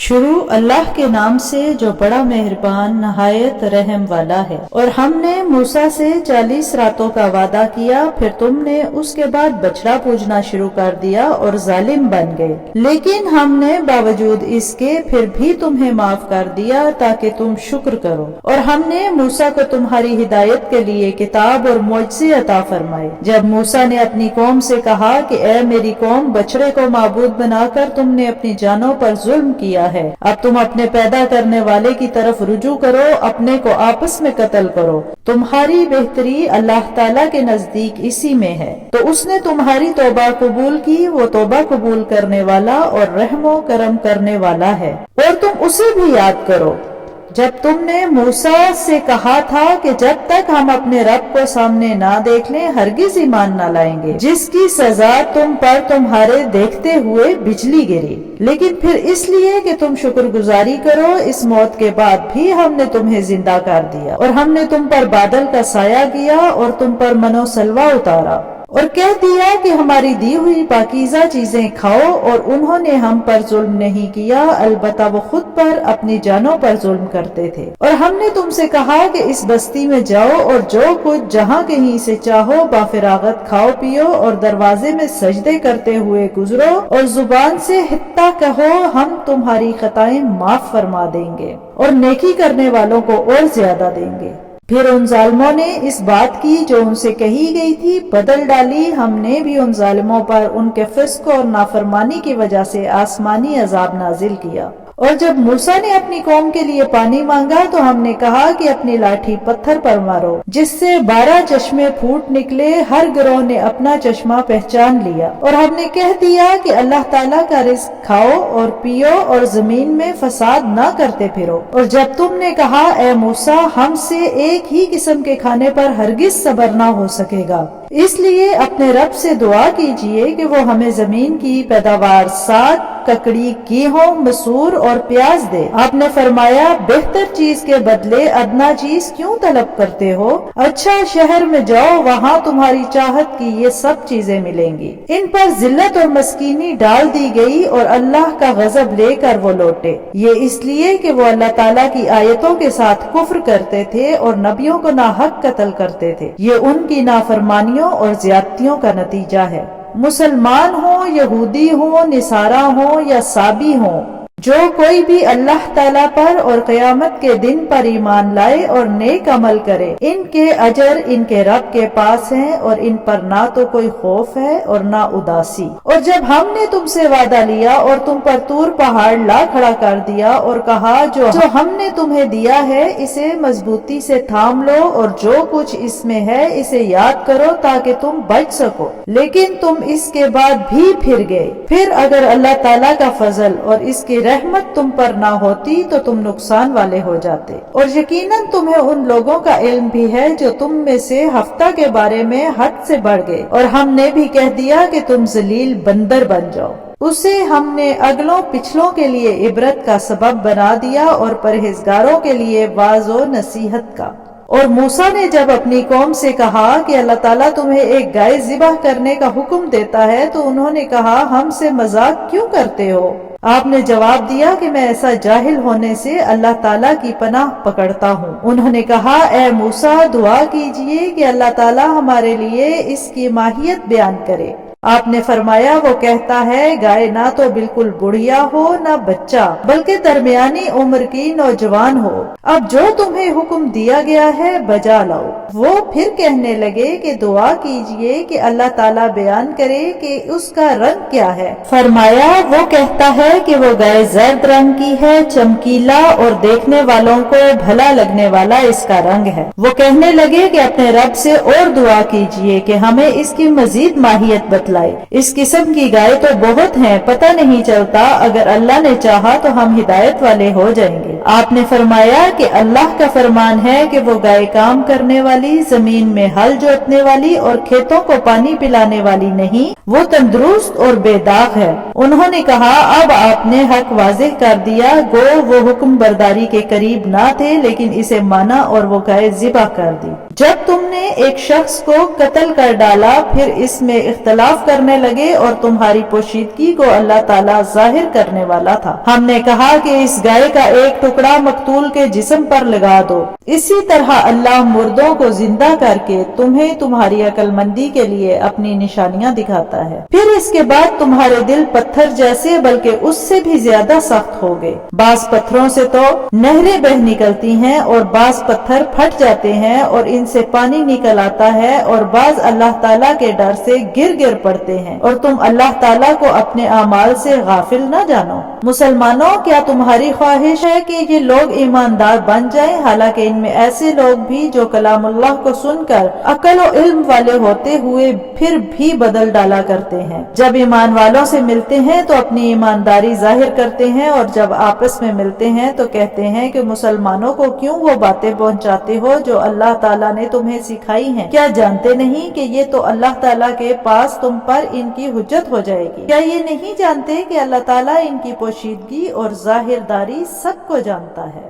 شروع اللہ کے نام سے جو بڑا مہربان نہایت رحم والا ہے۔ اور ہم نے موسیٰ سے 40 راتوں کا وعدہ کیا، پھر تم نے اس کے بعد بچڑا پوجنا شروع کر دیا اور ظالم بن گئے، لیکن ہم نے باوجود اس کے پھر بھی تمہیں معاف کر دیا تاکہ تم شکر کرو۔ اور ہم نے موسیٰ کو تمہاری ہدایت کے لیے کتاب اور معجزے عطا فرمائے۔ جب موسیٰ نے اپنی قوم سے کہا کہ اے میری قوم، بچڑے کو معبود بنا کر تم نے اپنی جانوں پر ظلم کیا ہے، اب تم اپنے پیدا کرنے والے کی طرف رجوع کرو، اپنے کو آپس میں قتل کرو، تمہاری بہتری اللہ تعالیٰ کے نزدیک اسی میں ہے۔ تو اس نے تمہاری توبہ قبول کی، وہ توبہ قبول کرنے والا اور رحم و کرم کرنے والا ہے۔ اور تم اسے بھی یاد کرو جب تم نے موسیٰ سے کہا تھا کہ جب تک ہم اپنے رب کو سامنے نہ دیکھ لیں ہرگز ایمان نہ لائیں گے، جس کی سزا تم پر تمہارے دیکھتے ہوئے بجلی گری، لیکن پھر اس لیے کہ تم شکر گزاری کرو اس موت کے بعد بھی ہم نے تمہیں زندہ کر دیا، اور ہم نے تم پر بادل کا سایہ کیا اور تم پر من و سلوہ اتارا، اور کہہ دیا کہ ہماری دی ہوئی پاکیزہ چیزیں کھاؤ، اور انہوں نے ہم پر ظلم نہیں کیا، البتہ وہ خود پر اپنی جانوں پر ظلم کرتے تھے۔ اور ہم نے تم سے کہا کہ اس بستی میں جاؤ اور جو کچھ جہاں کہیں سے چاہو بافراغت کھاؤ پیو، اور دروازے میں سجدے کرتے ہوئے گزرو، اور زبان سے حتیٰ کہو ہم تمہاری خطائیں معاف فرما دیں گے اور نیکی کرنے والوں کو اور زیادہ دیں گے۔ پھر ان ظالموں نے اس بات کی جو ان سے کہی گئی تھی بدل ڈالی، ہم نے بھی ان ظالموں پر ان کے فسق اور نافرمانی کی وجہ سے آسمانی عذاب نازل کیا۔ اور جب موسیٰ نے اپنی قوم کے لیے پانی مانگا تو ہم نے کہا کہ اپنی لاٹھی پتھر پر مارو، جس سے 12 چشمے پھوٹ نکلے، ہر گروہ نے اپنا چشمہ پہچان لیا۔ اور ہم نے کہہ دیا کہ اللہ تعالیٰ کا رزق کھاؤ اور پیو اور زمین میں فساد نہ کرتے پھرو۔ اور جب تم نے کہا اے موسیٰ ہم سے ایک ہی قسم کے کھانے پر ہرگز صبر نہ ہو سکے گا، اس لیے اپنے رب سے دعا کیجئے کہ وہ ہمیں زمین کی پیداوار 7 ککڑی، گیہوں، مسور اور پیاز دے۔ آپ نے فرمایا بہتر چیز کے بدلے ادنا چیز کیوں طلب کرتے ہو؟ اچھا شہر میں جاؤ، وہاں تمہاری چاہت کی یہ سب چیزیں ملیں گی۔ ان پر ذلت اور مسکینی ڈال دی گئی اور اللہ کا غضب لے کر وہ لوٹے، یہ اس لیے کہ وہ اللہ تعالیٰ کی آیتوں کے ساتھ کفر کرتے تھے اور نبیوں کو ناحق قتل کرتے تھے۔ یہ ان کی نافرمانیوں اور زیادتیوں کا نتیجہ ہے۔ مسلمان ہوں، یہودی ہوں، نصارہ ہوں یا سابی ہوں، جو کوئی بھی اللہ تعالیٰ پر اور قیامت کے دن پر ایمان لائے اور نیک عمل کرے، ان کے اجر ان کے رب کے پاس ہیں، اور ان پر نہ تو کوئی خوف ہے اور نہ اداسی۔ اور جب ہم نے تم سے وعدہ لیا اور تم پر طور پہاڑ لا کھڑا کر دیا اور کہا جو ہم نے تمہیں دیا ہے اسے مضبوطی سے تھام لو، اور جو کچھ اس میں ہے اسے یاد کرو تاکہ تم بچ سکو، لیکن تم اس کے بعد بھی پھر گئے۔ پھر اگر اللہ تعالیٰ کا فضل اور اس کی رحمت تم پر نہ ہوتی تو تم نقصان والے ہو جاتے۔ اور یقیناً تمہیں ان لوگوں کا علم بھی ہے جو تم میں سے ہفتہ کے بارے میں حد سے بڑھ گئے، اور ہم نے بھی کہہ دیا کہ تم ذلیل بندر بن جاؤ۔ اسے ہم نے اگلوں پچھلوں کے لیے عبرت کا سبب بنا دیا اور پرہیزگاروں کے لیے واعظ و نصیحت کا۔ اور موسیٰ نے جب اپنی قوم سے کہا کہ اللہ تعالیٰ تمہیں ایک گائے ذبح کرنے کا حکم دیتا ہے تو انہوں نے کہا ہم سے مذاق کیوں کرتے ہو؟ آپ نے جواب دیا کہ میں ایسا جاہل ہونے سے اللہ تعالیٰ کی پناہ پکڑتا ہوں۔ انہوں نے کہا اے موسیٰ دعا کیجئے کہ اللہ تعالیٰ ہمارے لیے اس کی ماہیت بیان کرے۔ آپ نے فرمایا وہ کہتا ہے گائے نہ تو بالکل بڑھیا ہو نہ بچہ، بلکہ درمیانی عمر کی نوجوان ہو۔ اب جو تمہیں حکم دیا گیا ہے بجا لاؤ۔ وہ پھر کہنے لگے کہ دعا کیجئے کہ اللہ تعالیٰ بیان کرے کہ اس کا رنگ کیا ہے۔ فرمایا وہ کہتا ہے کہ وہ گائے زرد رنگ کی ہے، چمکیلا اور دیکھنے والوں کو بھلا لگنے والا اس کا رنگ ہے۔ وہ کہنے لگے کہ اپنے رب سے اور دعا کیجئے کہ ہمیں اس کی مزید ماہیت بتلائے۔ اس قسم کی گائے تو بہت ہیں، پتہ نہیں چلتا، اگر اللہ نے چاہا تو ہم ہدایت والے ہو جائیں گے۔ آپ نے فرمایا کہ اللہ کا فرمان ہے کہ وہ گائے کام کرنے والی، زمین میں ہل جوتنے والی اور کھیتوں کو پانی پلانے والی نہیں، وہ تندرست اور بے داغ ہے۔ انہوں نے کہا اب آپ نے حق واضح کر دیا، گو وہ حکم برداری کے قریب نہ تھے لیکن اسے مانا اور وہ گائے ذبح کر دی۔ جب تم نے ایک شخص کو قتل کر ڈالا پھر اس میں اختلاف کرنے لگے اور تمہاری پوشیدگی کو اللہ تعالیٰ ظاہر کرنے والا تھا، ہم نے کہا کہ اس گائے کا ایک ٹکڑا مقتول کے جسم پر لگا دو۔ اسی طرح اللہ مردوں کو زندہ کر کے تمہیں تمہاری عقل مندی کے لیے اپنی نشانیاں دکھاتا ہے۔ پھر اس کے بعد تمہارے دل پتھر جیسے بلکہ اس سے بھی زیادہ سخت ہو گئے۔ بعض پتھروں سے تو نہریں بہہ نکلتی ہیں اور بعض پتھر پھٹ جاتے ہیں اور ان سے پانی نکل آتا ہے، اور بعض اللہ تعالیٰ کے ڈر سے گر پڑتے ہیں، اور تم اللہ تعالیٰ کو اپنے اعمال سے غافل نہ جانو۔ مسلمانوں، کیا تمہاری خواہش ہے کہ یہ لوگ ایماندار بن جائیں، حالانکہ ان میں ایسے لوگ بھی جو کلام اللہ کو سن کر عقل و علم والے ہوتے ہوئے پھر بھی بدل ڈالا کرتے ہیں۔ جب ایمان والوں سے ملتے ہیں تو اپنی ایمانداری ظاہر کرتے ہیں، اور جب آپس میں ملتے ہیں تو کہتے ہیں کہ مسلمانوں کو کیوں وہ باتیں پہنچاتے ہو جو اللہ تعالیٰ نے تمہیں سکھائی ہیں؟ کیا جانتے نہیں کہ یہ تو اللہ تعالیٰ کے پاس تم پر ان کی حجت ہو جائے گی؟ کیا یہ نہیں جانتے کہ اللہ تعالیٰ ان کی پوشیدگی اور ظاہر داری سب کو جانتا ہے؟